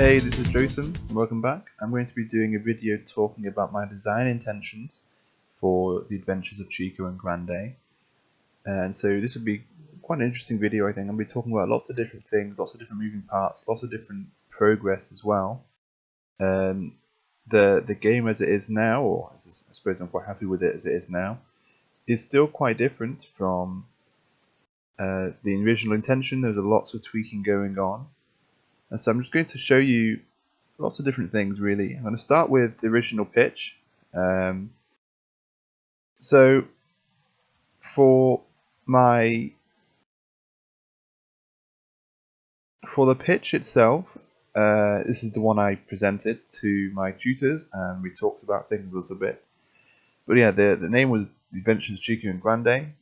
Hey, this is Jotham, welcome back. I'm going to be doing a video talking about my design intentions for the adventures of Chico and Grande. And so this would be quite an interesting video, I think. I'm going to be talking about lots of different things, lots of different moving parts, lots of different progress as well. The game as it is now, or I suppose I'm quite happy with it as it is now, is still quite different from the original intention. There's lots of tweaking going on. And so I'm just going to show you lots of different things, really. I'm going to start with the original pitch. So for the pitch itself, this is the one I presented to my tutors, and we talked about things a little bit. But yeah, the name was The Adventures of Chico and Grande,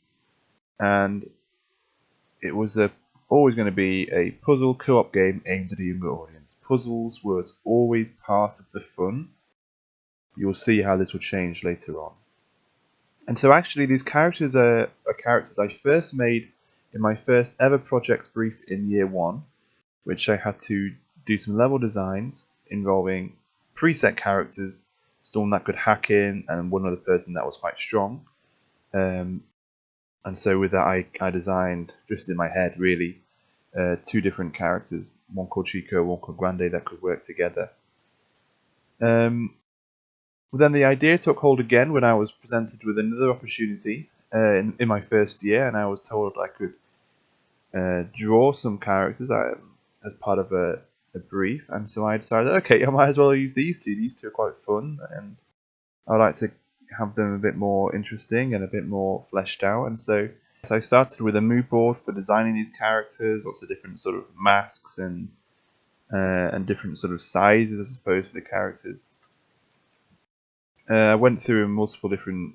and it was always going to be a puzzle co-op game aimed at a younger audience. Puzzles was always part of the fun. You'll see how this will change later on. And so actually these characters are characters I first made in my first ever project brief in year 1, which I had to do some level designs involving preset characters, someone that could hack in and one other person that was quite strong. And so with that I designed, just in my head really, 2 different characters, one called Chico, one called Grande, that could work together. Then the idea took hold again when I was presented with another opportunity in my first year, and I was told I could draw some characters as part of a brief, and so I decided, okay, I might as well use these two. These two are quite fun, and I'd like to have them a bit more interesting and a bit more fleshed out. And so I started with a mood board for designing these characters, lots of different sort of masks and different sort of sizes, I suppose, for the characters. I went through multiple different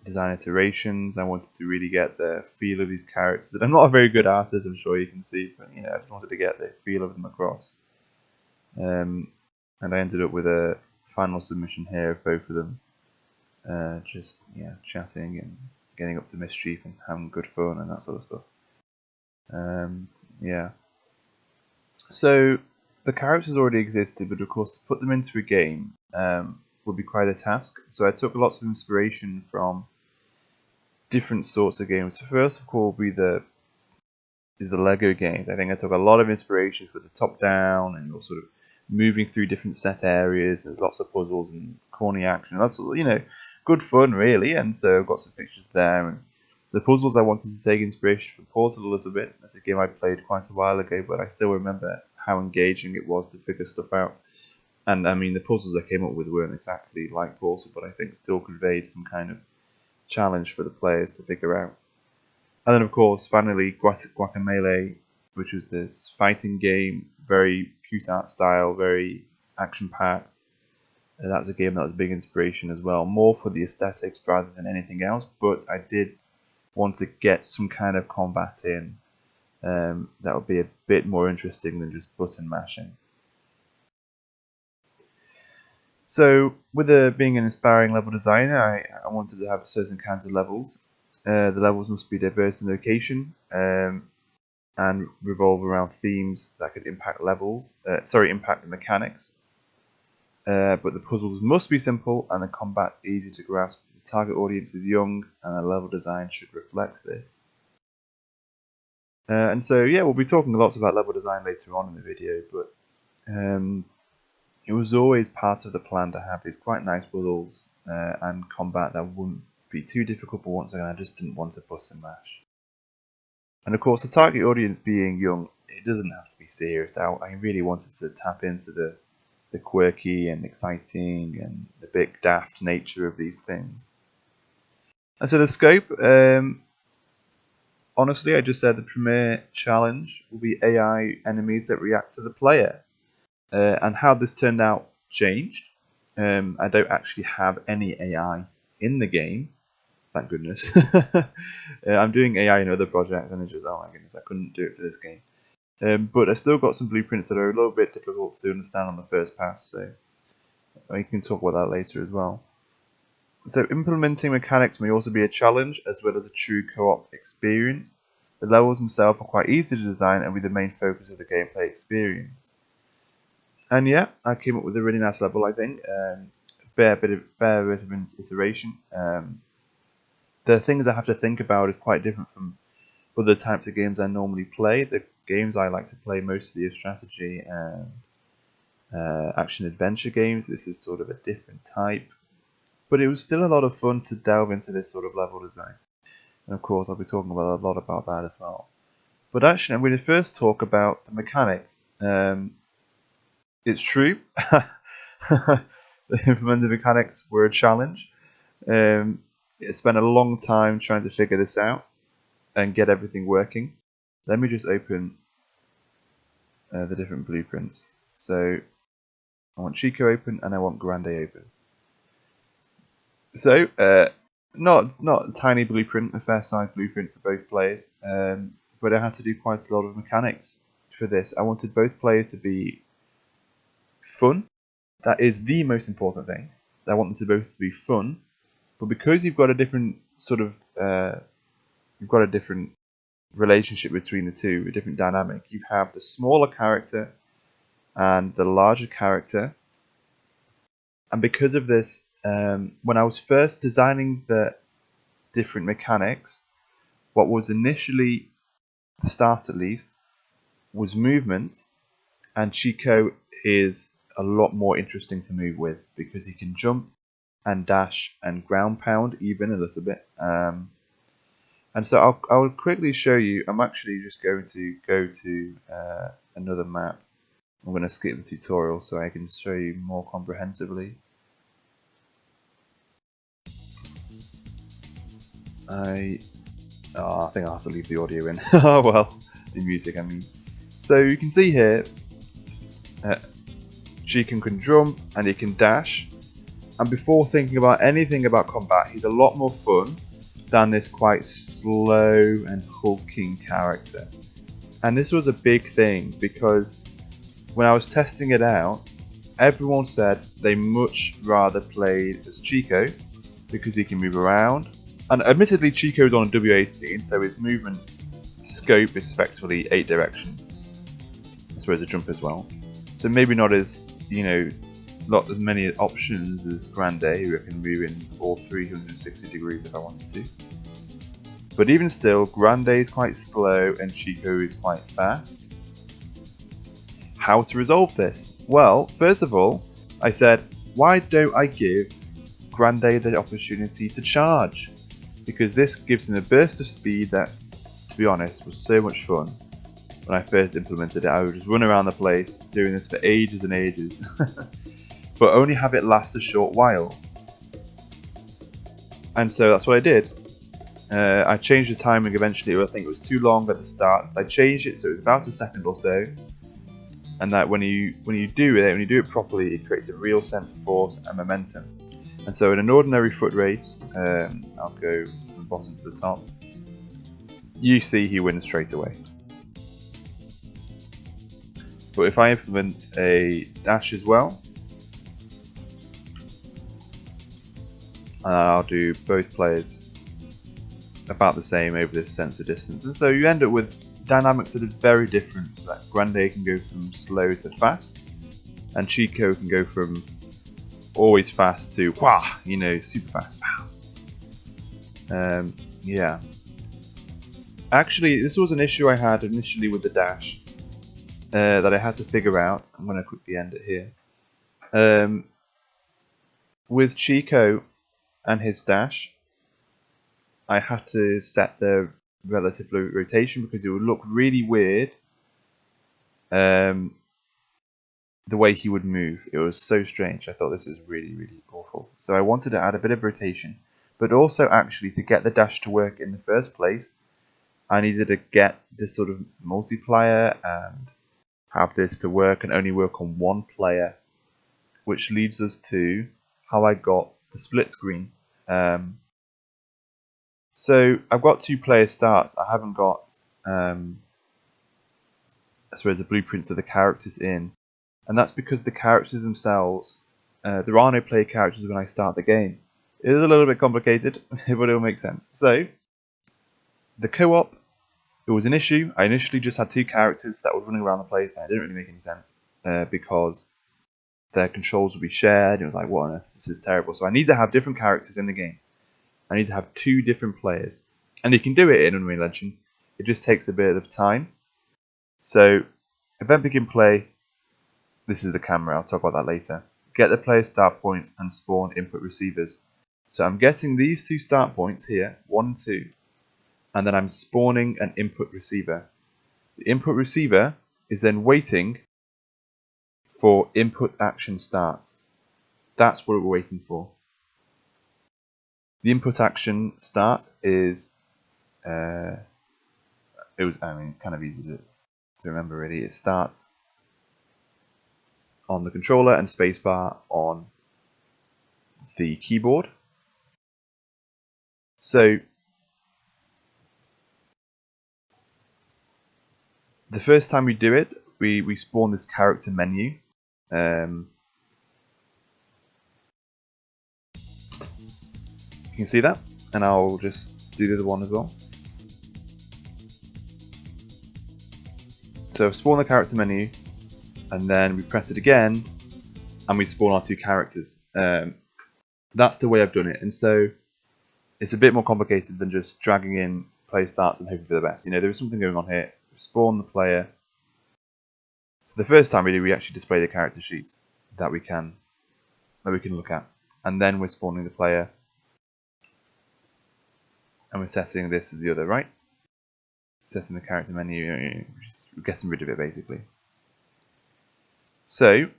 design iterations. I wanted to really get the feel of these characters. I'm not a very good artist, I'm sure you can see, but I just wanted to get the feel of them across. And I ended up with a final submission here of both of them. Just chatting and getting up to mischief and having good fun and that sort of stuff. So the characters already existed, but of course to put them into a game would be quite a task. So I took lots of inspiration from different sorts of games. So first of all is the Lego games. I think I took a lot of inspiration for the top down and you're sort of moving through different set areas. There's lots of puzzles and corny action. That's good fun really. And so I've got some pictures there. And the puzzles I wanted to take inspiration from Portal a little bit. That's a game I played quite a while ago, but I still remember how engaging it was to figure stuff out. And I mean, the puzzles I came up with weren't exactly like Portal, but I think still conveyed some kind of challenge for the players to figure out. And then, of course, finally, Guacamelee, which was this fighting game, very cute art style, very action-packed. That was a game that was a big inspiration as well, more for the aesthetics rather than anything else, but I did want to get some kind of combat in that would be a bit more interesting than just button mashing. So, with being an inspiring level designer, I wanted to have certain kinds of levels. The levels must be diverse in location and revolve around themes that could impact impact the mechanics. But the puzzles must be simple and the combat easy to grasp. The target audience is young, and the level design should reflect this. And so, we'll be talking lots about level design later on in the video, but it was always part of the plan to have these quite nice puzzles and combat that wouldn't be too difficult, but once again I just didn't want to bust and mash. And of course, the target audience being young, it doesn't have to be serious. I really wanted to tap into the quirky and exciting and the big daft nature of these things. And so the scope, honestly, I just said the premier challenge will be AI enemies that react to the player. And how this turned out changed. I don't actually have any AI in the game, thank goodness. I'm doing AI in other projects, and it's just, oh my goodness, I couldn't do it for this game. But I still got some blueprints that are a little bit difficult to understand on the first pass, so we can talk about that later as well. So implementing mechanics may also be a challenge, as well as a true co-op experience. The levels themselves are quite easy to design and will be the main focus of the gameplay experience. And yeah, I came up with a really nice level, I think. Fair bit of iteration. The things I have to think about is quite different from other types of games I normally play. The games I like to play mostly are strategy and action adventure games. This is sort of a different type, but it was still a lot of fun to delve into this sort of level design. And of course, I'll be talking about a lot about that as well. But actually, I'm going to first talk about the mechanics. It's true. The implemented mechanics were a challenge. It spent a long time trying to figure this out and get everything working. Let me just open the different blueprints. So I want Chico open and I want Grande open. So not a tiny blueprint, a fair size blueprint for both players, but I had to do quite a lot of mechanics for this. I wanted both players to be fun. That is the most important thing. I want them to both to be fun, but because you've got a different sort of you've got a different relationship between the two, a different dynamic. You have the smaller character and the larger character, and because of this, when I was first designing the different mechanics, what was initially the start, at least, was movement, and Chico is a lot more interesting to move with because he can jump and dash and ground pound even a little bit. And so I'll quickly show you. I'm actually just going to go to another map. I'm going to skip the tutorial so I can show you more comprehensively. I think I'll have to leave the audio in. Oh well, the music, I mean. So you can see here, Chico can jump and he can dash. And before thinking about anything about combat, he's a lot more fun than this quite slow and hulking character. And this was a big thing because when I was testing it out, everyone said they much rather played as Chico because he can move around. And admittedly, Chico's on a WASD, so his movement scope is effectively 8 directions, as well as a jump as well. So maybe not as, not as many options as Grande, who I can move in all 360 degrees if I wanted to. But even still, Grande is quite slow and Chico is quite fast. How to resolve this? Well, first of all, I said, why don't I give Grande the opportunity to charge? Because this gives him a burst of speed that, to be honest, was so much fun. When I first implemented it, I would just run around the place, doing this for ages and ages, but only have it last a short while. And so that's what I did. I changed the timing eventually. I think it was too long at the start. I changed it so it was about a second or so, and that when you do it properly, it creates a real sense of force and momentum. And so in an ordinary foot race, I'll go from the bottom to the top. You see he wins straight away. But if I implement a dash as well, and I'll do both players about the same over this sense of distance, and so you end up with dynamics that are very different. So that Grande can go from slow to fast, and Chico can go from always fast to wah, super fast. Yeah. Actually, this was an issue I had initially with the dash that I had to figure out. I'm going to quickly end it here. With Chico and his dash, I had to set the relative rotation because it would look really weird the way he would move. It was so strange. I thought this was really, really awful. So I wanted to add a bit of rotation, but also actually to get the dash to work in the first place, I needed to get this sort of multiplier and have this to work and only work on one player, which leads us to how I got the split screen. So I've got 2 player starts. I haven't got, I suppose, the blueprints of the characters in. And that's because the characters themselves, there are no player characters when I start the game. It is a little bit complicated, but it'll make sense. So, the co-op, it was an issue. I initially just had 2 characters that were running around the place, and it didn't really make any sense, because their controls will be shared. It was like, what on earth? This is terrible. So I need to have different characters in the game. I need to have 2 different players. And you can do it in Unreal Engine. It just takes a bit of time. So, event begin play. This is the camera. I'll talk about that later. Get the player start points and spawn input receivers. So I'm getting these 2 start points here, 1 and 2. And then I'm spawning an input receiver. The input receiver is then waiting for input action start. That's what we're waiting for. The input action start is kind of easy to remember really. It starts on the controller and spacebar on the keyboard. So the first time we do it, we spawn this character menu. You can see that, and I'll just do the other one as well. So spawn the character menu, and then we press it again, and we spawn our 2 characters. That's the way I've done it, and so it's a bit more complicated than just dragging in player starts and hoping for the best. You know, there is something going on here. We spawn the player. So the first time we actually display the character sheet that we can look at, and then we're spawning the player, and we're setting this as the other, right? Setting the character menu, just getting rid of it basically. So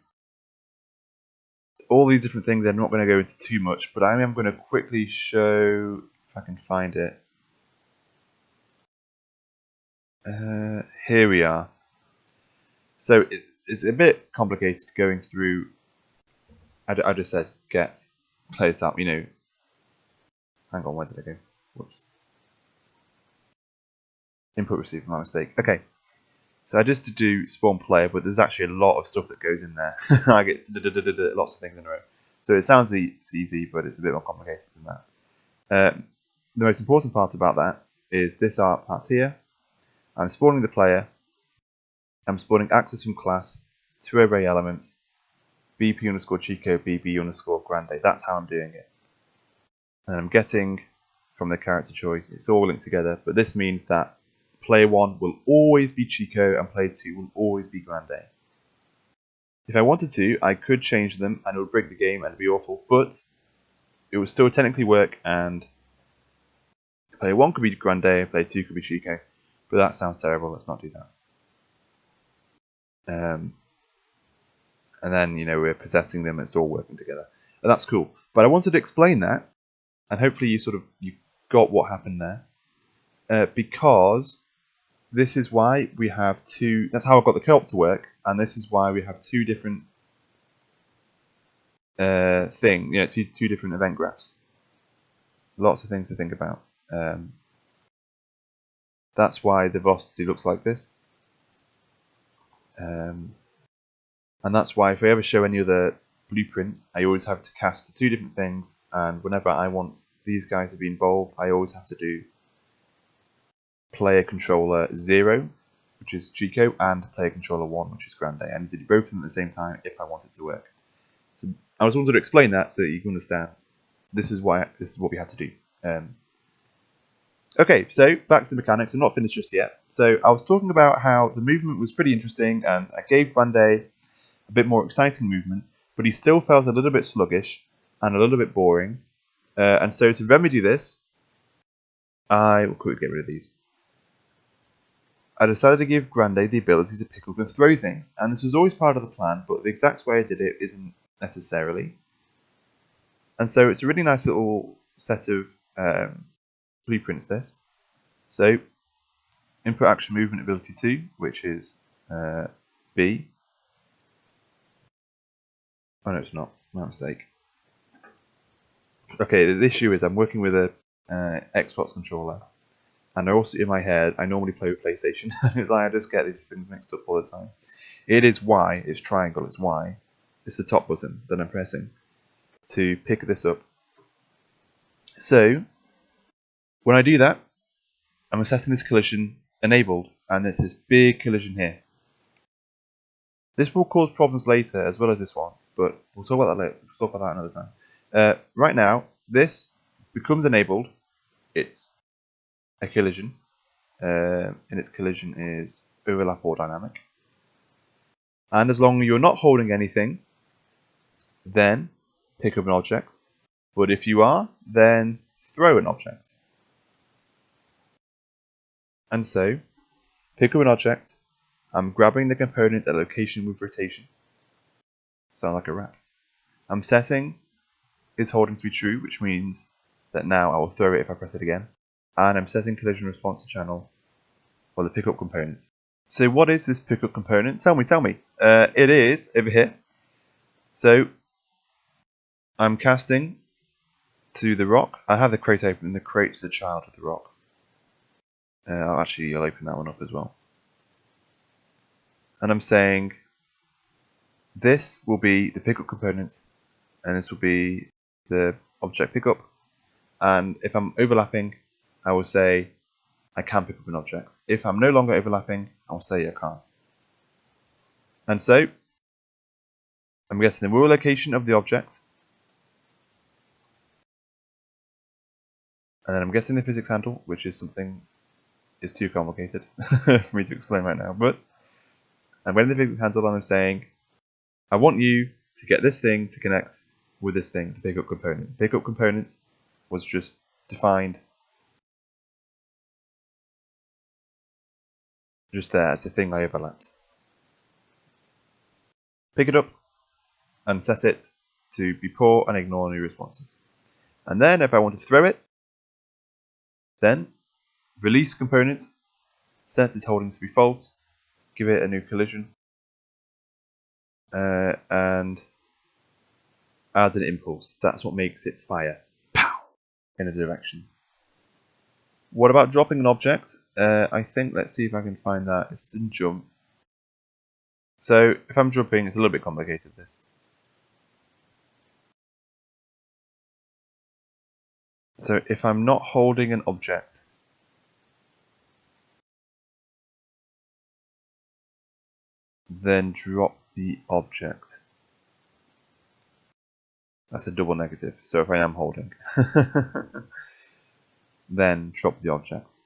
all these different things I'm not going to go into too much, but I am going to quickly show if I can find it. Here we are. So it's a bit complicated going through. I just said get player start. You know, hang on, where did I go? Whoops. Input receiver, my mistake. Okay, so I just to do spawn player, but there's actually a lot of stuff that goes in there. I get lots of things in a row. So it sounds easy, but it's a bit more complicated than that. The most important part about that is this part here. I'm spawning the player. I'm spawning access from class, 2 array elements, BP underscore Chico, BB underscore Grande. That's how I'm doing it. And I'm getting from the character choice. It's all linked together, but this means that player 1 will always be Chico and player 2 will always be Grande. If I wanted to, I could change them and it would break the game and it'd be awful, but it would still technically work, and player 1 could be Grande, player 2 could be Chico, but that sounds terrible. Let's not do that. And then, you know, we're possessing them, it's all working together. And that's cool. But I wanted to explain that, and hopefully you got what happened there. Because this is why we have 2, that's how I got the co-op to work, and this is why we have 2 different two different event graphs. Lots of things to think about. That's why the velocity looks like this. And that's why if I ever show any other blueprints, I always have to cast 2 different things, and whenever I want these guys to be involved, I always have to do player controller 0, which is Chico, and player controller 1, which is Grande. I need to do both of them at the same time if I want it to work. So I just wanted to explain that so that you can understand this is what we had to do. Okay, so back to the mechanics. I'm not finished just yet. So I was talking about how the movement was pretty interesting, and I gave Grande a bit more exciting movement, but he still felt a little bit sluggish and a little bit boring. And so to remedy this, I will quickly get rid of these. I decided to give Grande the ability to pick up and throw things, and this was always part of the plan, but the exact way I did it isn't necessarily. And so it's a really nice little set of blueprints, this. So, input action movement ability 2, which is B. Oh no, it's not. My mistake. Okay, the issue is I'm working with a Xbox controller, and also in my head I normally play with PlayStation. It's like I just get these things mixed up all the time. It is Y. It's triangle. It's Y. It's the top button that I'm pressing to pick this up. So when I do that, I'm setting this collision enabled, and there's this big collision here. This will cause problems later as well as this one, but we'll talk about that later. We'll talk about that another time. Right now, this becomes enabled. It's a collision, and its collision is overlap or dynamic. And as long as you're not holding anything, then pick up an object. But if you are, then throw an object. And so, pick up an object. I'm grabbing the component at location with rotation. Sound like a rap. I'm setting is holding to be true, which means that now I will throw it if I press it again. And I'm setting collision response to channel for the pickup component. So what is this pickup component? Tell me. It is over here. So I'm casting to the rock. I have the crate open. The crate's the child of the rock. I'll open that one up as well. And I'm saying this will be the pickup component, and this will be the object pickup. And if I'm overlapping, I will say I can pick up an object. If I'm no longer overlapping, I'll say I can't. And so I'm guessing the real location of the object. And then I'm guessing the physics handle, which is something is too complicated for me to explain right now. But I'm getting the physics handle and I'm saying I want you to get this thing to connect with this thing, the pickup component. Pickup component was just defined just there as a thing I overlapped. Pick it up and set it to be poor and ignore new responses. And then if I want to throw it, then release component, set its holding to be false, give it a new collision, and add an impulse. That's what makes it fire. Pow! In a direction. What about dropping an object? I think, let's see if I can find that. It's in jump. So if I'm jumping, it's a little bit complicated, this. So if I'm not holding an object, then drop the object. That's a double negative. So if I am holding, then drop the object.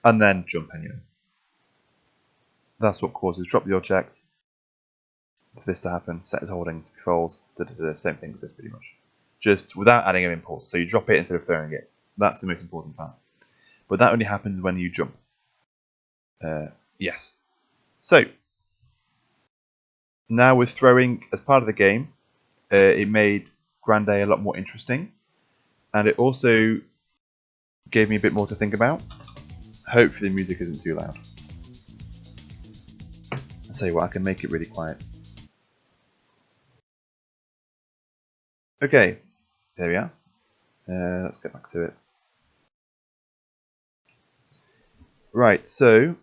And then jump anyway. That's what causes drop the object. For this to happen, set is holding to be false. Same thing as this pretty much. Just without adding an impulse. So you drop it instead of throwing it. That's the most important part. But that only happens when you jump. Yes. So, now with throwing as part of the game, it made Grandé a lot more interesting. And it also gave me a bit more to think about. Hopefully the music isn't too loud. I'll tell you what, I can make it really quiet. Okay, there we are. Let's get back to it. Right, so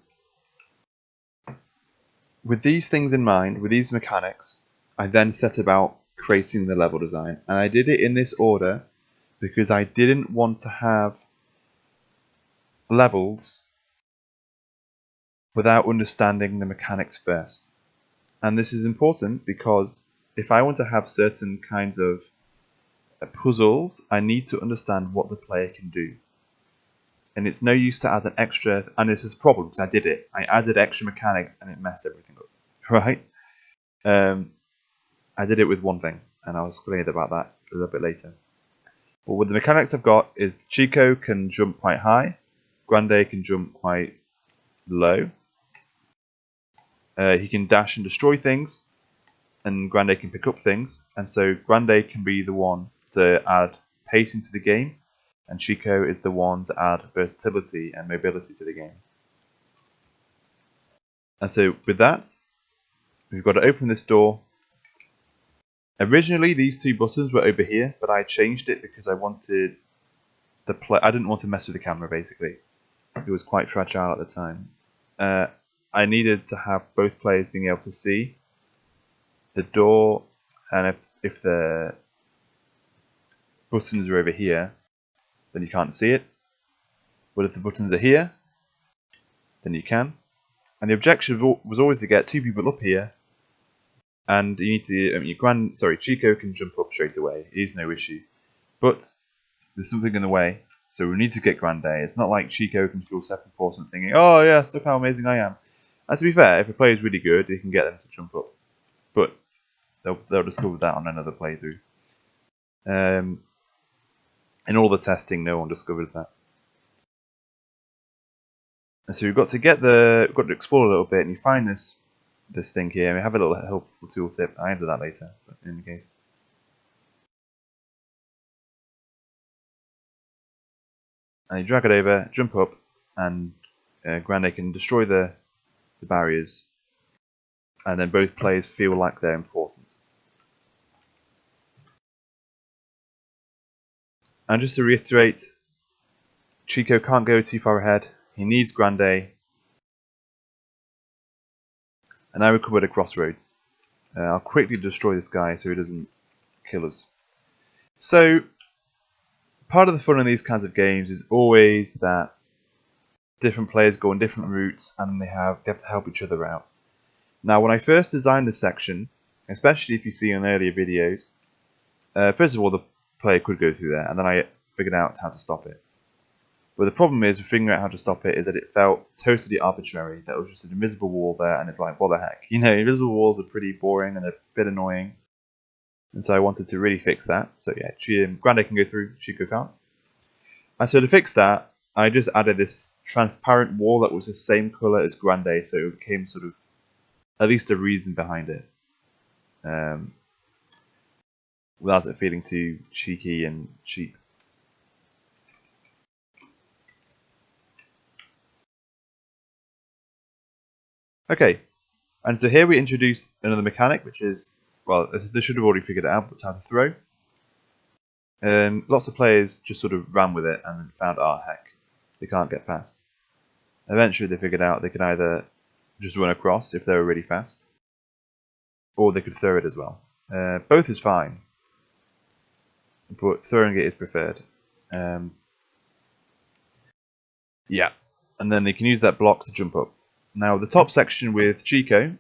with these things in mind, with these mechanics, I then set about creating the level design. And I did it in this order because I didn't want to have levels without understanding the mechanics first. And this is important because if I want to have certain kinds of puzzles, I need to understand what the player can do. And it's no use to add an extra, and this is a problem because I did it. I added extra mechanics and it messed everything up, right? I did it with one thing, and I'll explain about that a little bit later. But with the mechanics I've got is Chico can jump quite high, Grande can jump quite low. He can dash and destroy things, and Grande can pick up things. And so Grande can be the one to add pace into the game, and Chico is the one to add versatility and mobility to the game. And so with that, we've got to open this door. Originally, these two buttons were over here, but I changed it because I wanted the I didn't want to mess with the camera, basically. It was quite fragile at the time. I needed to have both players being able to see the door, and if the buttons are over here, then you can't see it. But if the buttons are here, then you can. And the objective was always to get 2 people up here, and you need to. Chico can jump up straight away. He's no issue, but there's something in the way, so we need to get Grandé. It's not like Chico can feel self-important thinking, "Oh yes, look how amazing I am." And to be fair, if a player is really good, he can get them to jump up, but they'll discover that on another playthrough. In all the testing, no one discovered that. And so we've got to explore a little bit, and you find this thing here. We have a little helpful tooltip. I do that later, but in any case. And you drag it over, jump up, and Grande can destroy the barriers, and then both players feel like they're important. And just to reiterate, Chico can't go too far ahead. He needs Grande. And now we come at a crossroads. I'll quickly destroy this guy so he doesn't kill us. So, part of the fun in these kinds of games is always that different players go on different routes and they have to help each other out. Now, when I first designed this section, especially if you see in earlier videos, first of all, the player could go through there, and then I figured out how to stop it. But the problem is with figuring out how to stop it is that it felt totally arbitrary. That was just an invisible wall there, and it's like, what the heck? You know, invisible walls are pretty boring and a bit annoying. And so I wanted to really fix that. So yeah, Grande can go through, Chico can't. And so to fix that, I just added this transparent wall that was the same colour as Grande, so it became sort of at least a reason behind it. Without it feeling too cheeky and cheap. Okay, and so here we introduced another mechanic, which is, well, they should have already figured it out, but how to throw. Lots of players just sort of ran with it and then found, heck, they can't get past. Eventually they figured out they could either just run across if they were really fast, or they could throw it as well. Both is fine, but throwing it is preferred. Yeah, and then they can use that block to jump up. Now, the top section with Chico,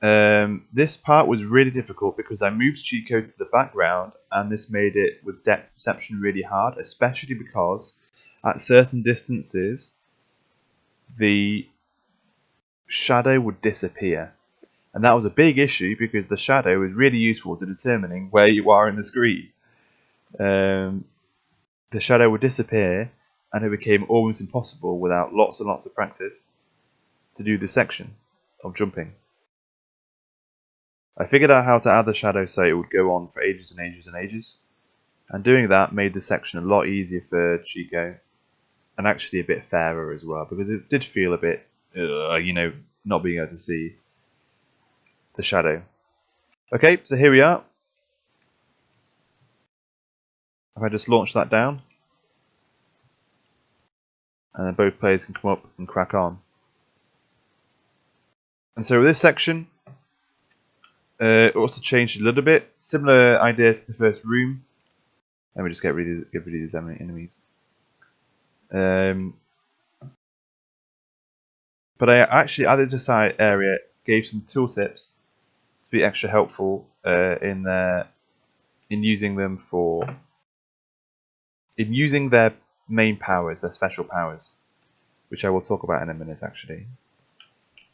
this part was really difficult because I moved Chico to the background, and this made it with depth perception really hard, especially because at certain distances the shadow would disappear. And that was a big issue because the shadow is really useful to determining where you are in the screen. The shadow would disappear, and it became almost impossible without lots and lots of practice to do this section of jumping. I figured out how to add the shadow so it would go on for ages and ages and ages, and doing that made the section a lot easier for Chico, and actually a bit fairer as well, because it did feel a bit, not being able to see the shadow. Okay, so here we are. If I just launch that down, and then both players can come up and crack on. And so with this section, also changed a little bit. Similar idea to the first room. Let me just get rid of these enemies. But I actually added a side area, gave some tooltips to be extra helpful in using their main powers, their special powers, which I will talk about in a minute actually.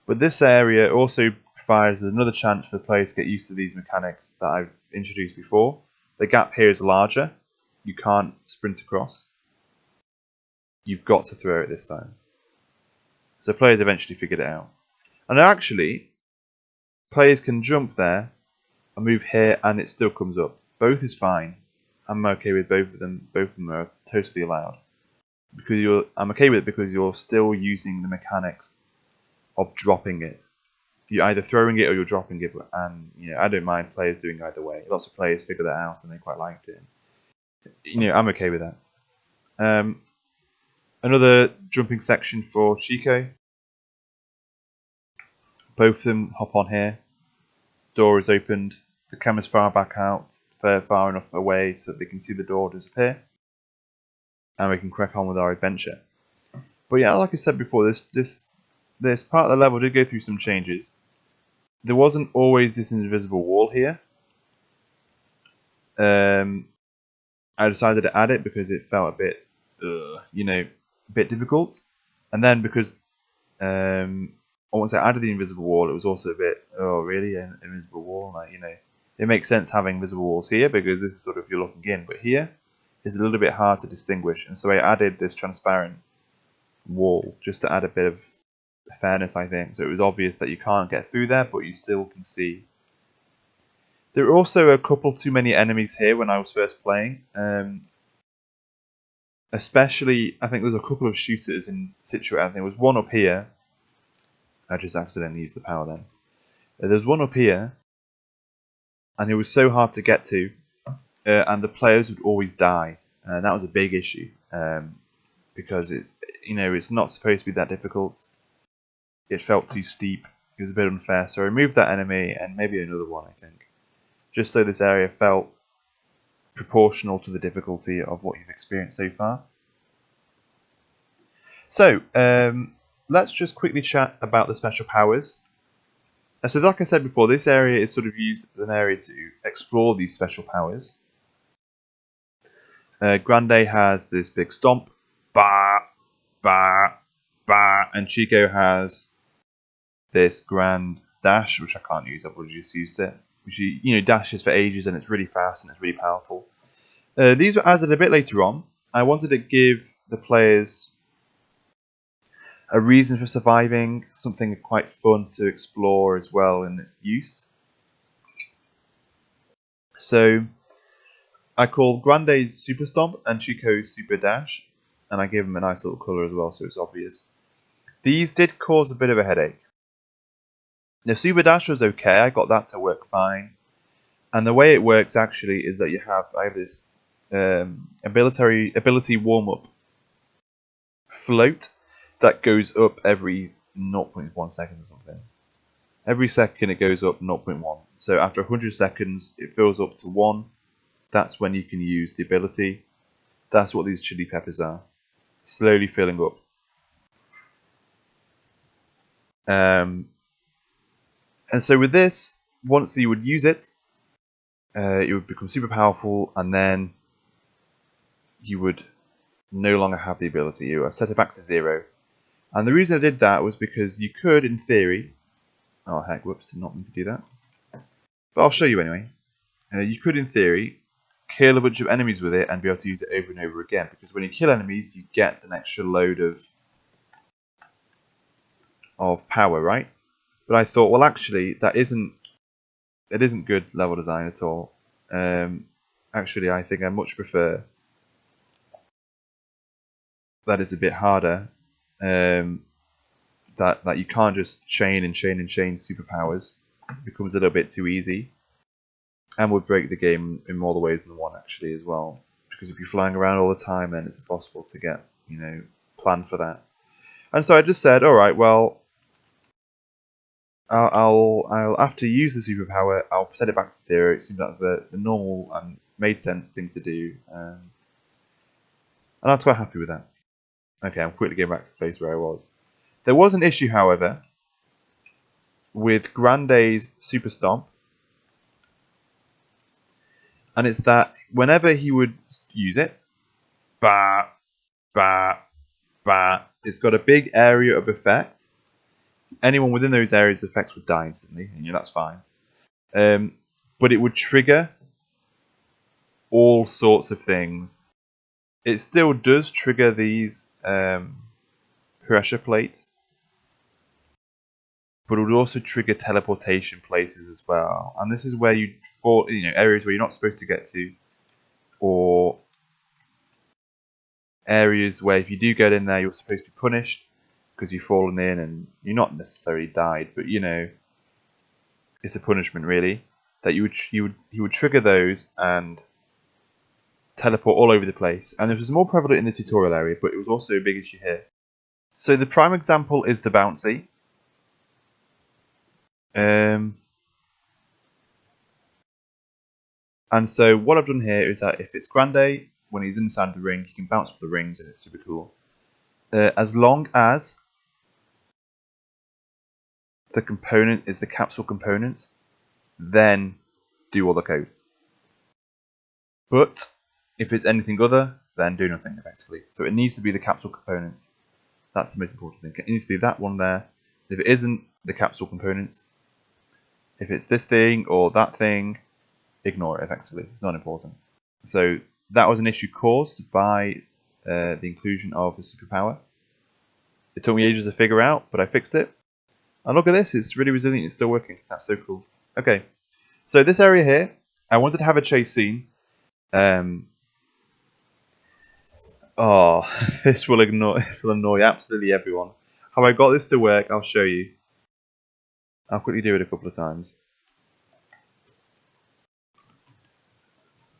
But this area also provides another chance for players to get used to these mechanics that I've introduced before. The gap here is larger. You can't sprint across. You've got to throw it this time. So players eventually figured it out. And actually, players can jump there and move here and it still comes up. Both is fine. I'm okay with both of them. Both of them are totally allowed. I'm okay with it because you're still using the mechanics of dropping it. You're either throwing it or you're dropping it, and I don't mind players doing either way. Lots of players figure that out and they quite liked it. I'm okay with that. Another jumping section for Chico. Both of them hop on here. Door is opened. The camera's far back out, far enough away so that they can see the door disappear, and we can crack on with our adventure. But yeah, like I said before, this this part of the level did go through some changes. There wasn't always this invisible wall here. I decided to add it because it felt a bit, a bit difficult. And then because once I added the invisible wall, it was also a bit, oh really, an invisible wall? Like, it makes sense having invisible walls here because this is sort of you're looking in, but here is a little bit hard to distinguish, and so I added this transparent wall just to add a bit of fairness, I think. So it was obvious that you can't get through there, but you still can see. There are also a couple too many enemies here when I was first playing. Especially, I think there's a couple of shooters in Situ. I think there was one up here. I just accidentally used the power then. There's one up here, and it was so hard to get to, and the players would always die, and that was a big issue because it's not supposed to be that difficult. It felt too steep. It was a bit unfair, so I removed that enemy and maybe another one, I think, just so this area felt proportional to the difficulty of what you've experienced so far. So, let's just quickly chat about the special powers. So like I said before, this area is sort of used as an area to explore these special powers. Grande has this big stomp, ba, ba, ba, and Chico has this grand dash, which I can't use, I've already just used it. Which dashes for ages and it's really fast and it's really powerful. These were added a bit later on. I wanted to give the players a reason for surviving, something quite fun to explore as well in its use. So I called Grande's Super Stomp and Chico's Super Dash, and I gave them a nice little colour as well, so it's obvious. These did cause a bit of a headache. The Super Dash was okay, I got that to work fine. And the way it works actually is that I have this ability warm-up float that goes up every 0.1 second or something. Every second it goes up 0.1. So after 100 seconds it fills up to 1. That's when you can use the ability. That's what these chili peppers are. Slowly filling up. And so with this, once you would use it, it would become super powerful, and then you would no longer have the ability. You set it back to 0. And the reason I did that was because you could, in theory, oh heck, whoops, did not mean to do that. But I'll show you anyway. You could, in theory, kill a bunch of enemies with it and be able to use it over and over again. Because when you kill enemies, you get an extra load of power, right? But I thought, well, actually, it isn't good level design at all. Actually, I think I much prefer that it's a bit harder. That you can't just chain and chain and chain superpowers. It becomes a little bit too easy, and would break the game in more ways than one actually as well. Because if you're flying around all the time, then it's impossible to get plan for that. And so I just said, all right, well, I'll after you use the superpower, I'll set it back to 0. It seemed like the normal and made sense thing to do, and I was quite happy with that. Okay, I'm quickly going back to the place where I was. There was an issue, however, with Grande's Super Stomp, and it's that whenever he would use it, bah, bah, bah, it's got a big area of effect. Anyone within those areas of effects would die instantly, and that's fine. But it would trigger all sorts of things. It still does trigger these pressure plates, but it would also trigger teleportation places as well. And this is where you fall, areas where you're not supposed to get to, or areas where if you do get in there, you're supposed to be punished because you've fallen in and you're not necessarily died, but it's a punishment really that he would trigger those and teleport all over the place. And this was more prevalent in the tutorial area, but it was also a big issue here. So the prime example is the bouncy. And so what I've done here is that if it's Grande, when he's inside the ring, he can bounce off the rings and it's super cool. As long as the component is the capsule components, then do all the code. But if it's anything other, then do nothing effectively. So it needs to be the capsule components. That's the most important thing. It needs to be that one there. If it isn't the capsule components, if it's this thing or that thing, ignore it effectively. It's not important. So that was an issue caused by the inclusion of a superpower. It took me ages to figure out, but I fixed it. And look at this, it's really resilient, it's still working. That's so cool. Okay, so this area here, I wanted to have a chase scene. This will annoy absolutely everyone. How I got this to work, I'll show you. I'll quickly do it a couple of times.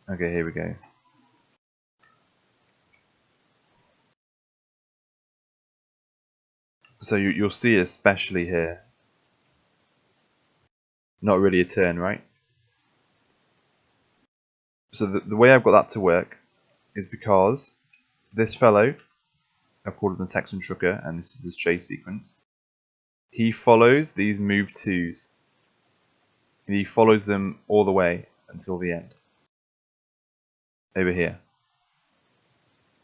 Okay, here we go. So you'll see it especially here. Not really a turn, right? So the way I've got that to work is because this fellow, I've called him the Texan Trucker, and this is his chase sequence. He follows these move twos. And he follows them all the way until the end. Over here.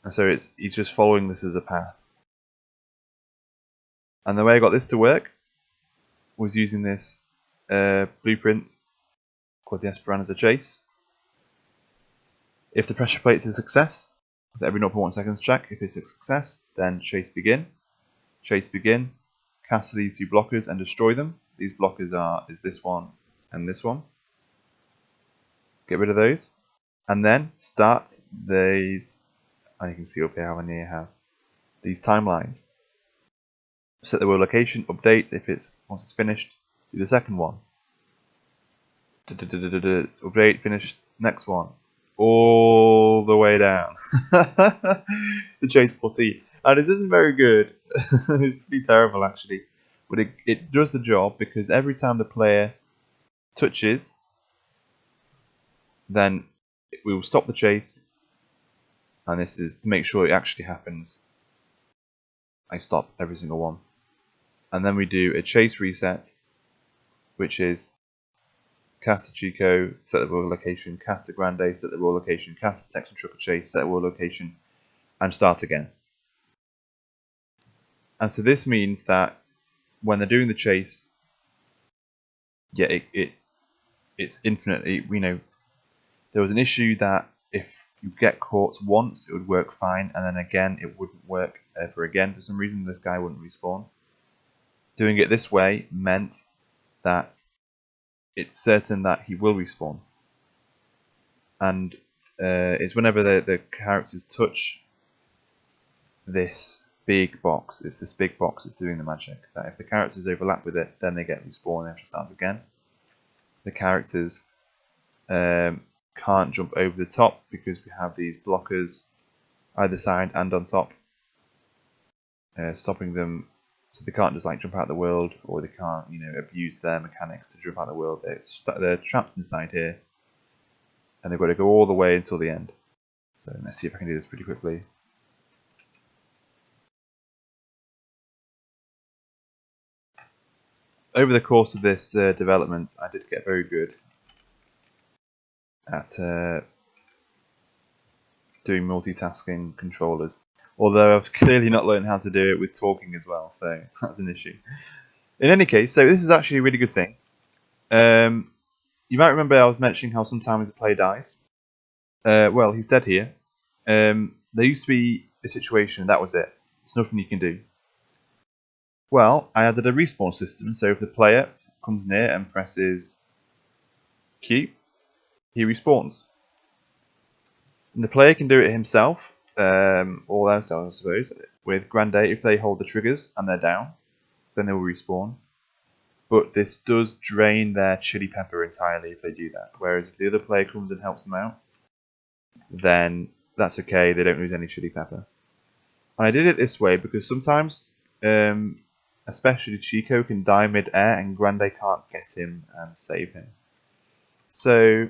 And so he's just following this as a path. And the way I got this to work was using this blueprint called the Esperanza chase. If the pressure plate is a success, so every 0.1 seconds check. If it's a success, then chase begin. Chase begin. Cast these two blockers and destroy them. These blockers is this one and this one. Get rid of those. And then start these, and you can see up here how many I have. These timelines. Set the world location, update if once it's finished, do the second one. Update, finish, next one. All the way down. The chase putty. And this isn't very good. It's pretty terrible actually. But it does the job because every time the player touches, then we will stop the chase. And this is to make sure it actually happens. I stop every single one. And then we do a chase reset, which is cast the Chico, set the world location, cast the Grande, set the world location, cast the Texan Trucker chase, set the world location, and start again. And so this means that when they're doing the chase, yeah, it's infinitely. There was an issue that if you get caught once, it would work fine, and then again, it wouldn't work ever again. For some reason, this guy wouldn't respawn. Doing it this way meant that it's certain that he will respawn. And it's whenever the characters touch this big box, it's this big box that's doing the magic. That if the characters overlap with it, then they get respawned and they have to start again. The characters can't jump over the top because we have these blockers either side and on top, stopping them. So they can't just like jump out of the world, or they can't, abuse their mechanics to jump out of the world. They're trapped inside here, and they've got to go all the way until the end. So let's see if I can do this pretty quickly. Over the course of this development, I did get very good at doing multitasking controllers. Although I've clearly not learned how to do it with talking as well, so that's an issue. In any case, so this is actually a really good thing. You might remember I was mentioning how sometimes the player dies. Well, he's dead here. There used to be a situation, that was it. There's nothing you can do. Well, I added a respawn system, so if the player comes near and presses Q, he respawns. And the player can do it himself, or themselves, I suppose, with Grandé. If they hold the triggers and they're down, then they will respawn. But this does drain their chili pepper entirely if they do that. Whereas if the other player comes and helps them out, then that's okay, they don't lose any chili pepper. And I did it this way because sometimes, especially Chico can die mid-air and Grande can't get him and save him. So,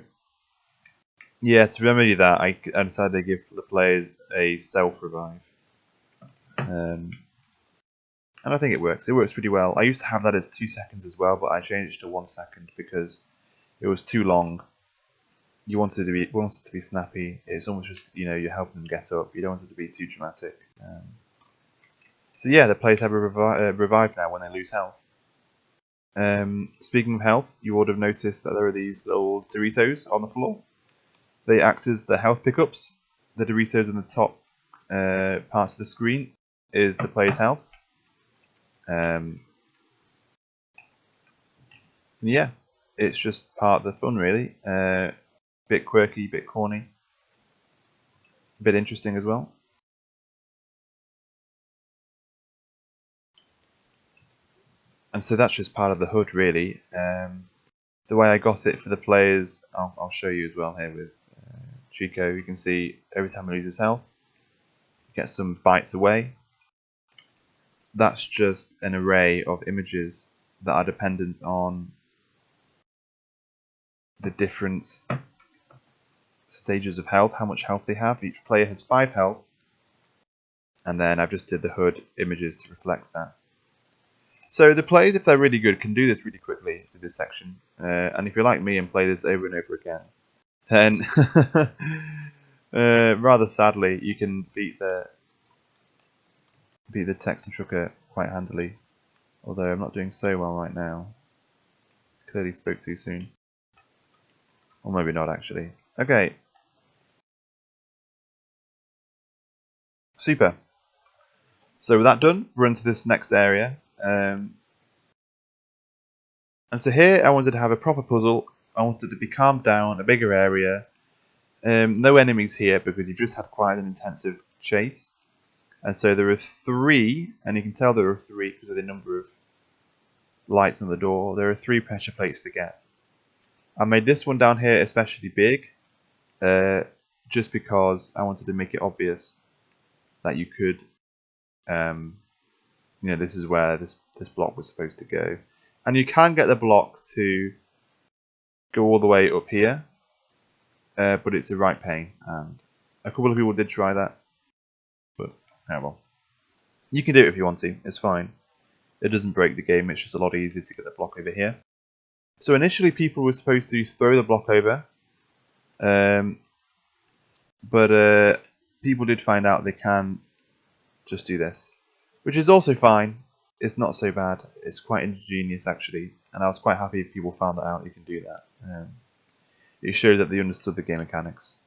yeah, to remedy that, I decided to give the players a self-revive. And I think it works. It works pretty well. I used to have that as 2 seconds as well, but I changed it to 1 second because it was too long. You wanted it to be snappy. It's almost just, you're helping them get up. You don't want it to be too dramatic. So yeah, the players have a revive now when they lose health. Speaking of health, you would have noticed that there are these little Doritos on the floor. They act as the health pickups. The Doritos in the top parts of the screen is the player's health. Yeah, it's just part of the fun, really. Bit quirky, bit corny, bit interesting as well. And so that's just part of the HUD, really. The way I got it for the players, I'll show you as well here with Chico. You can see every time he loses health, he gets some bites away. That's just an array of images that are dependent on the different stages of health, how much health they have. Each player has 5 health, and then I've just did the HUD images to reflect that. So the players, if they're really good, can do this really quickly with this section. And if you're like me and play this over and over again, then rather sadly, you can beat the Texan trucker quite handily. Although I'm not doing so well right now. Clearly spoke too soon. Or maybe not, actually. Okay. Super. So with that done, we're into this next area. And so here I wanted to have a proper puzzle. I wanted it to be calmed down, a bigger area. No enemies here because you've just had quite an intensive chase. And so there are 3, and you can tell there are 3 because of the number of lights on the door. There are 3 pressure plates to get. I made this one down here especially big, just because I wanted to make it obvious that you could, this is where this block was supposed to go. And you can get the block to go all the way up here, but it's a right pain. And a couple of people did try that, but well. You can do it if you want to, it's fine. It doesn't break the game, it's just a lot easier to get the block over here. So initially people were supposed to throw the block over, but people did find out they can just do this, which is also fine. It's not so bad. It's quite ingenious actually, and I was quite happy if people found that out. You can do that. It showed that they understood the game mechanics.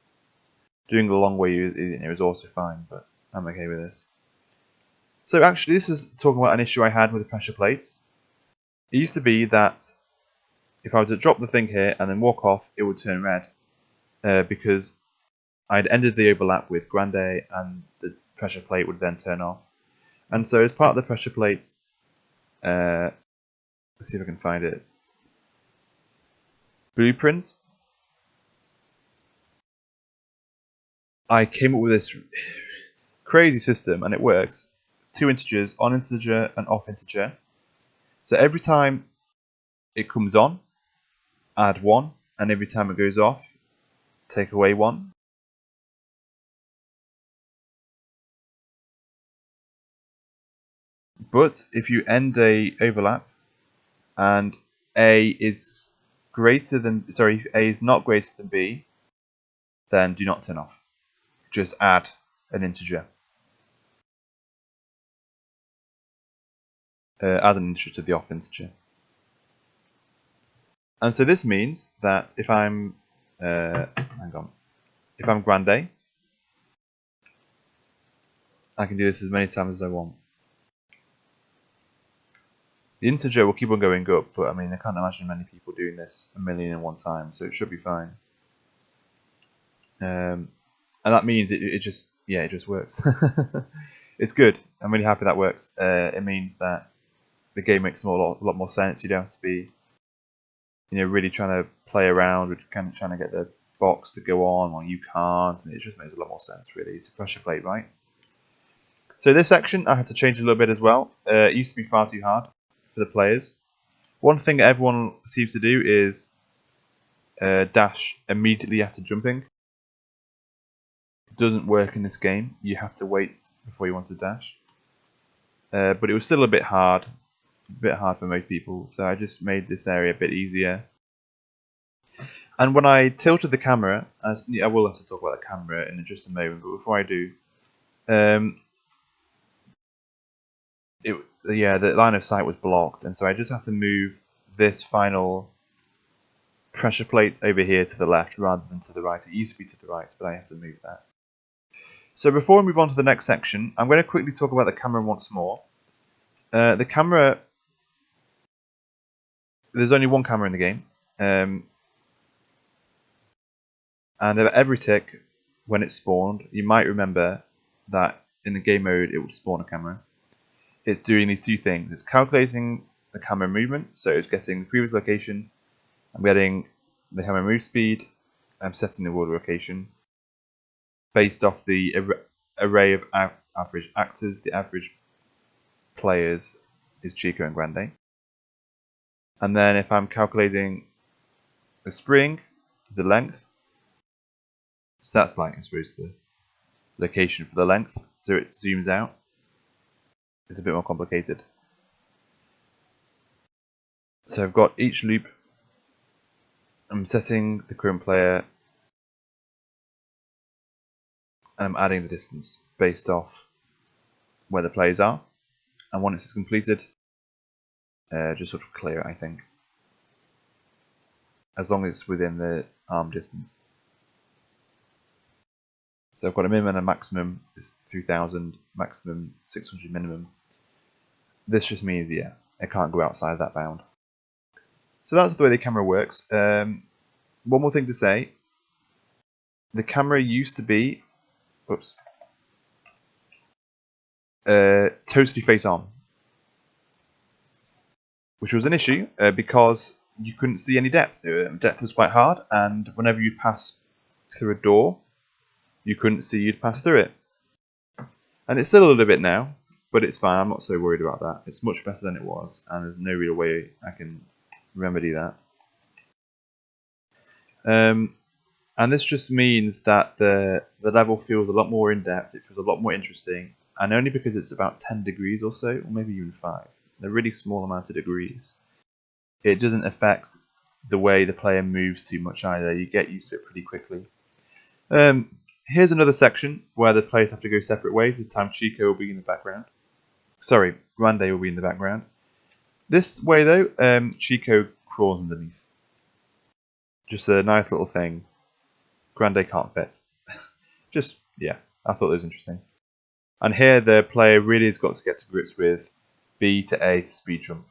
Doing the long way is also fine, but I'm okay with this. So actually, this is talking about an issue I had with the pressure plates. It used to be that if I were to drop the thing here and then walk off, it would turn red because I'd ended the overlap with Grandé and the pressure plate would then turn off. And so as part of the pressure plate, let's see if I can find it, blueprints, I came up with this crazy system, and it works. 2 integers, on integer and off integer. So every time it comes on, add 1, and every time it goes off, take away 1. But if you end a overlap and A is greater than, sorry, A is not greater than B, then do not turn off. Just add an integer. Add an integer to the off integer. And so this means that if I'm, if I'm Grande, I can do this as many times as I want. The integer will keep on going up, but I mean, I can't imagine many people doing this 1,000,001 times, so it should be fine. And that means it just works. It's good. I'm really happy that works. It means that the game makes a lot more sense. You don't have to be, really trying to play around with kind of trying to get the box to go on while you can't, and it just makes a lot more sense, really. It's a pressure plate, right? So this section I had to change a little bit as well. It used to be far too hard for the players. One thing everyone seems to do is dash immediately after jumping. It doesn't work in this game. You have to wait before you want to dash. but it was still a bit hard for most people. So I just made this area a bit easier. And when I tilted the camera, I will have to talk about the camera in just a moment, but before I do, the line of sight was blocked, and so I just have to move this final pressure plate over here to the left rather than to the right. It used to be to the right, but I have to move that. So before we move on to the next section, I'm going to quickly talk about the camera once more. The camera, there's only one camera in the game. And at every tick, when it spawned, you might remember that in the game mode it would spawn a camera. It's doing these two things. It's calculating the camera movement, so it's getting the previous location, I'm getting the camera move speed, I'm setting the world location based off the array of average actors. The average players is Chico and Grande. And then if I'm calculating the spring, the length, so that's like, I suppose, the location for the length, so it zooms out. It's a bit more complicated. So I've got each loop, I'm setting the current player, and I'm adding the distance based off where the players are. And once it's completed, just sort of clear it, I think. As long as it's within the arm distance. So I've got a minimum and a maximum, is 3000, maximum 600 minimum. This just means, yeah, it can't go outside that bound. So that's the way the camera works. One more thing to say. The camera used to be, totally face on. Which was an issue because you couldn't see any depth. Depth was quite hard, and whenever you pass through a door, you couldn't see you'd pass through it. And it's still a little bit now, but it's fine. I'm not so worried about that. It's much better than it was, and there's no real way I can remedy that. And this just means that the level feels a lot more in depth. It feels a lot more interesting, and only because it's about 10 degrees or so, or maybe even 5. They're really small amount of degrees. It doesn't affect the way the player moves too much either. You get used to it pretty quickly. Here's another section where the players have to go separate ways. This time Chico will be in the background. Sorry, Grande will be in the background. This way though, Chico crawls underneath. Just a nice little thing. Grande can't fit. Just, yeah, I thought that was interesting. And here the player really has got to get to grips with B to A to speed jump.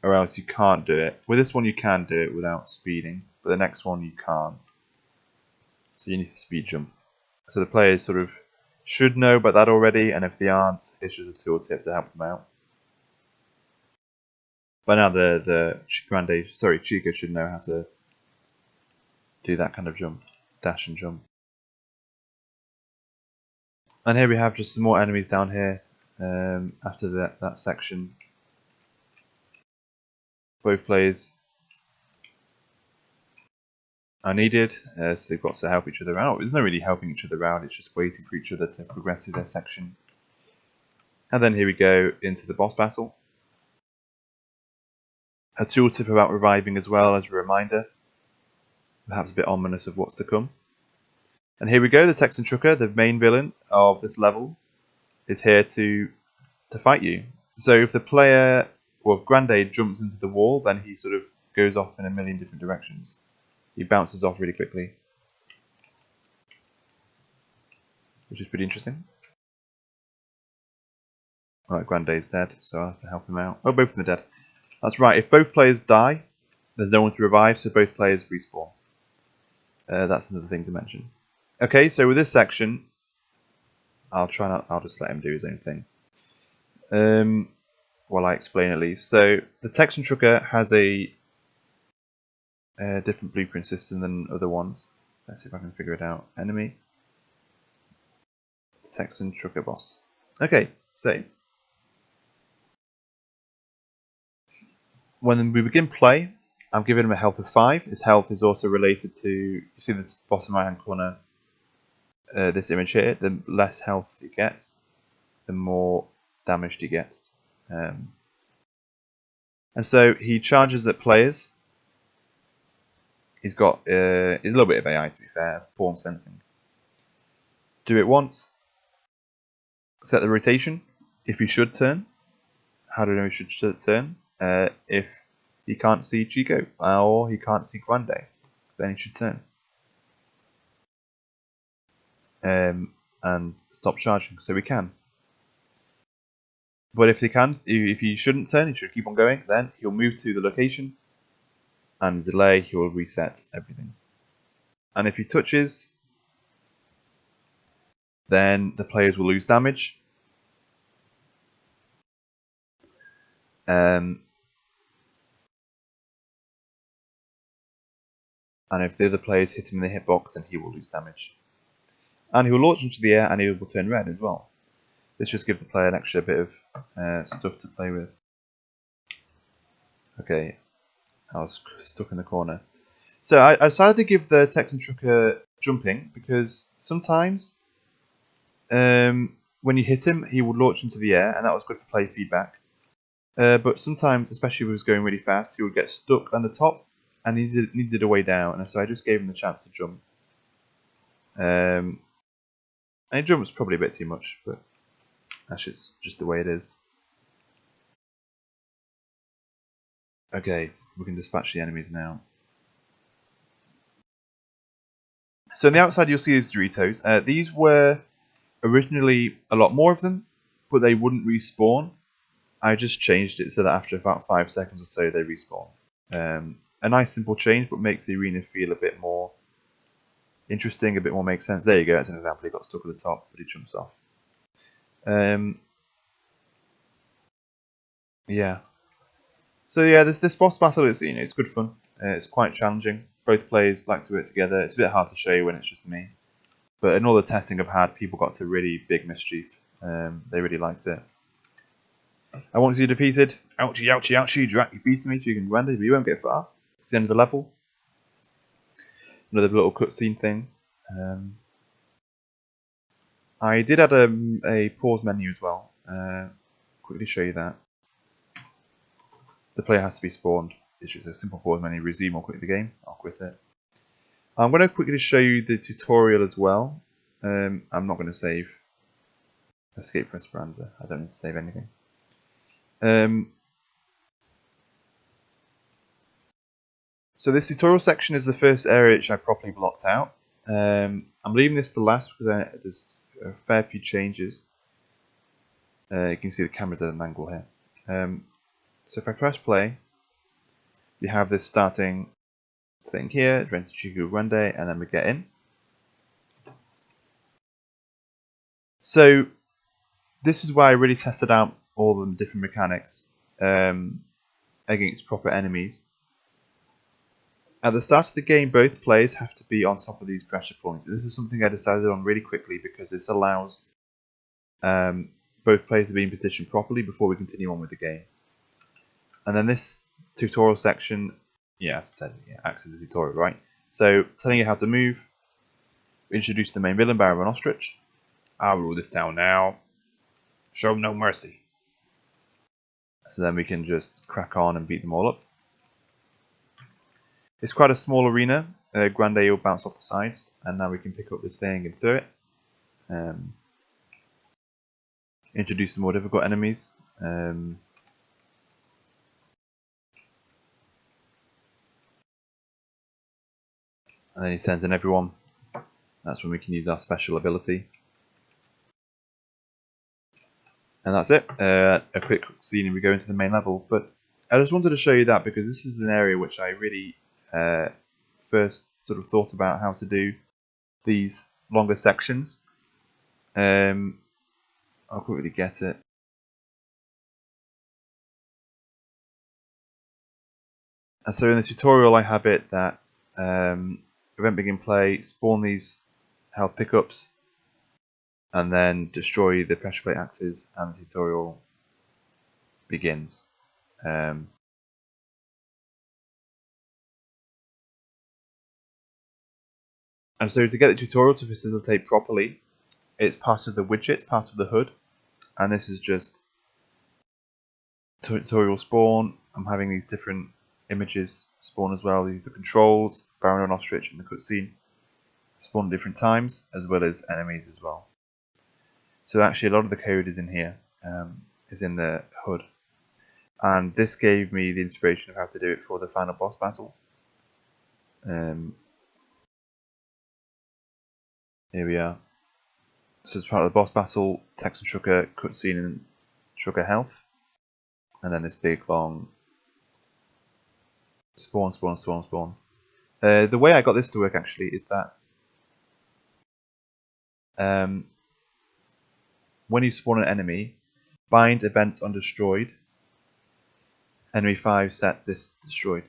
Or else you can't do it. With this one you can do it without speeding, but the next one you can't. So you need to speed jump. So the players sort of should know about that already, and if they aren't, it's just a tooltip to help them out. By now Chico should know how to do that kind of jump. Dash and jump. And here we have just some more enemies down here after that section. Both players are needed, so they've got to help each other out. There's no really helping each other out, it's just waiting for each other to progress through their section. And then here we go into the boss battle. A tooltip about reviving as well as a reminder, perhaps a bit ominous of what's to come. And here we go, the Texan Trucker, the main villain of this level, is here to fight you. So if the player, well, if Grande jumps into the wall, then he sort of goes off in a million different directions. He bounces off really quickly, which is pretty interesting. Alright, Grande's dead, so I'll have to help him out. Oh, both of them are dead. That's right, if both players die, there's no one to revive, so both players respawn. That's another thing to mention. Okay, so with this section, I'll just let him do his own thing. While I explain at least. So, the Texan Trucker has a different blueprint system than other ones. Let's see if I can figure it out. Enemy. Texan Trucker boss. Okay, so when we begin play, I'm giving him a health of 5. His health is also related to, you see the bottom right hand corner, this image here, the less health he gets, the more damaged he gets. And so he charges at players. He's got a little bit of AI, to be fair, pawn sensing. Do it once. Set the rotation. If he should turn. How do I know he should turn? If he can't see Chico or he can't see Grande, then he should turn. And stop charging, so we can. But if he shouldn't turn, he should keep on going. Then he'll move to the location, and delay. He will reset everything. And if he touches, then the players will lose damage. And if the other players hit him in the hitbox, then he will lose damage. And he will launch into the air, and he will turn red as well. This just gives the player an extra bit of stuff to play with. Okay, I was stuck in the corner. So I decided to give the Texan Trucker jumping because sometimes when you hit him, he would launch into the air, and that was good for play feedback. But sometimes, especially if he was going really fast, he would get stuck on the top, and he needed a way down, and so I just gave him the chance to jump. And he jumps probably a bit too much, but that's just the way it is. Okay, we can dispatch the enemies now. So on the outside you'll see these Doritos. These were originally a lot more of them, but they wouldn't respawn. I just changed it so that after about 5 seconds or so they respawn. A nice simple change, but makes the arena feel a bit more interesting, a bit more makes sense. There you go, that's an example. He got stuck at the top, but he jumps off. Yeah. So yeah, this boss battle is it's good fun. It's quite challenging. Both players like to work together. It's a bit hard to show you when it's just me, but in all the testing I've had, people got to really big mischief. They really liked it. I want to see you defeated. Ouchie, ouchie, ouchie. Drac, you beat me, Chico and Grande, but you won't get far. It's the end of the level. Another little cutscene thing. I did add a pause menu as well. Quickly show you that. The player has to be spawned. It's just a simple pause menu. Resume or quit the game. I'll quit it. I'm going to quickly show you the tutorial as well. I'm not going to save. Escape from Esperanza. I don't need to save anything. So this tutorial section is the first area which I properly blocked out. I'm leaving this to last because there's a fair few changes. You can see the camera's at an angle here. So if I press play, you have this starting thing here, Adventure Chico Grande, and then we get in. So this is where I really tested out all the different mechanics against proper enemies. At the start of the game, both players have to be on top of these pressure points. This is something I decided on really quickly because this allows both players to be in position properly before we continue on with the game. And then this tutorial section, yeah, as I said, acts as a tutorial, right? So, telling you how to move, introduce the main villain, Baron von Ostrich. I'll rule this town now. Show no mercy. So then we can just crack on and beat them all up. It's quite a small arena. Grande will bounce off the sides, and now we can pick up this thing and throw it. Introduce some more difficult enemies. And then he sends in everyone. That's when we can use our special ability. And that's it. A quick scene and we go into the main level. But I just wanted to show you that because this is an area which I really first sort of thought about how to do these longer sections. I'll quickly get it. And so in the tutorial I have it that event begin play, spawn these health pickups, and then destroy the pressure plate actors, and the tutorial begins. And so to get the tutorial to facilitate properly, it's part of the widget, part of the HUD. and this is just tutorial spawn. I'm having these different images spawn as well. The controls, Baron von Ostrich, and the cutscene spawn at different times, as well as enemies as well. So actually a lot of the code is in here, is in the HUD. And this gave me the inspiration of how to do it for the final boss battle. Here we are. So it's part of the boss battle, text and sugar, cutscene and sugar health. And then this big long spawn. The way I got this to work actually is that when you spawn an enemy, bind event undestroyed, enemy 5 set this destroyed.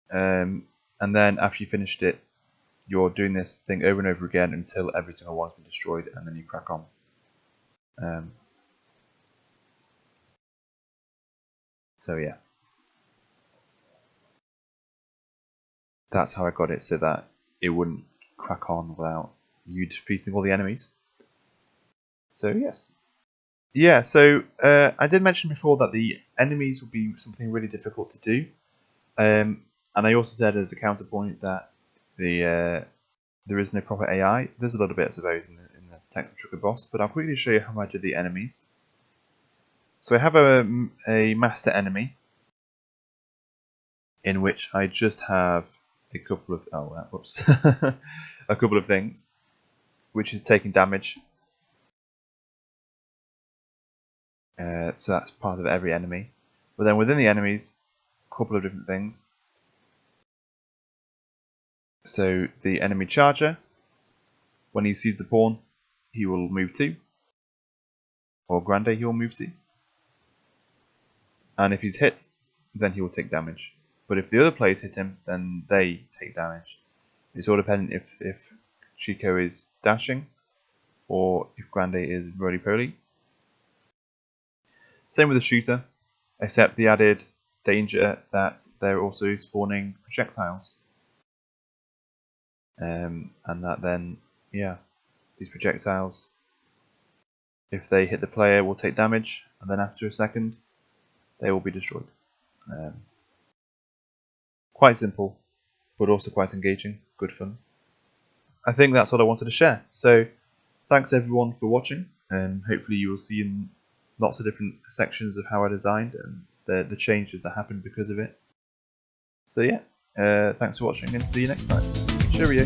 And then after you finished it, you're doing this thing over and over again until every single one's been destroyed, and then you crack on. So yeah, that's how I got it, so that it wouldn't crack on without you defeating all the enemies. So yes. Yeah, so I did mention before that the enemies would be something really difficult to do. And I also said as a counterpoint that there is no proper AI. There's a little bit, I suppose, in the text and sugar boss, but I'll quickly show you how I did the enemies. So I have a master enemy in which I just have a couple of a couple of things, which is taking damage. So that's part of every enemy. But then within the enemies, a couple of different things. So the enemy charger, when he sees the pawn, he will move to, or Grande he will move to. And if he's hit, then he will take damage. But if the other players hit him, then they take damage. It's all dependent if Chico is dashing, or if Grande is roly-poly. Same with the shooter, except the added danger that they're also spawning projectiles. And that then, yeah, these projectiles, if they hit the player, will take damage, and then after a second, they will be destroyed. Quite simple, but also quite engaging, good fun. I think that's all I wanted to share. So, thanks everyone for watching, and hopefully you will see in lots of different sections of how I designed and the changes that happened because of it. So yeah, thanks for watching and see you next time. Cheerio.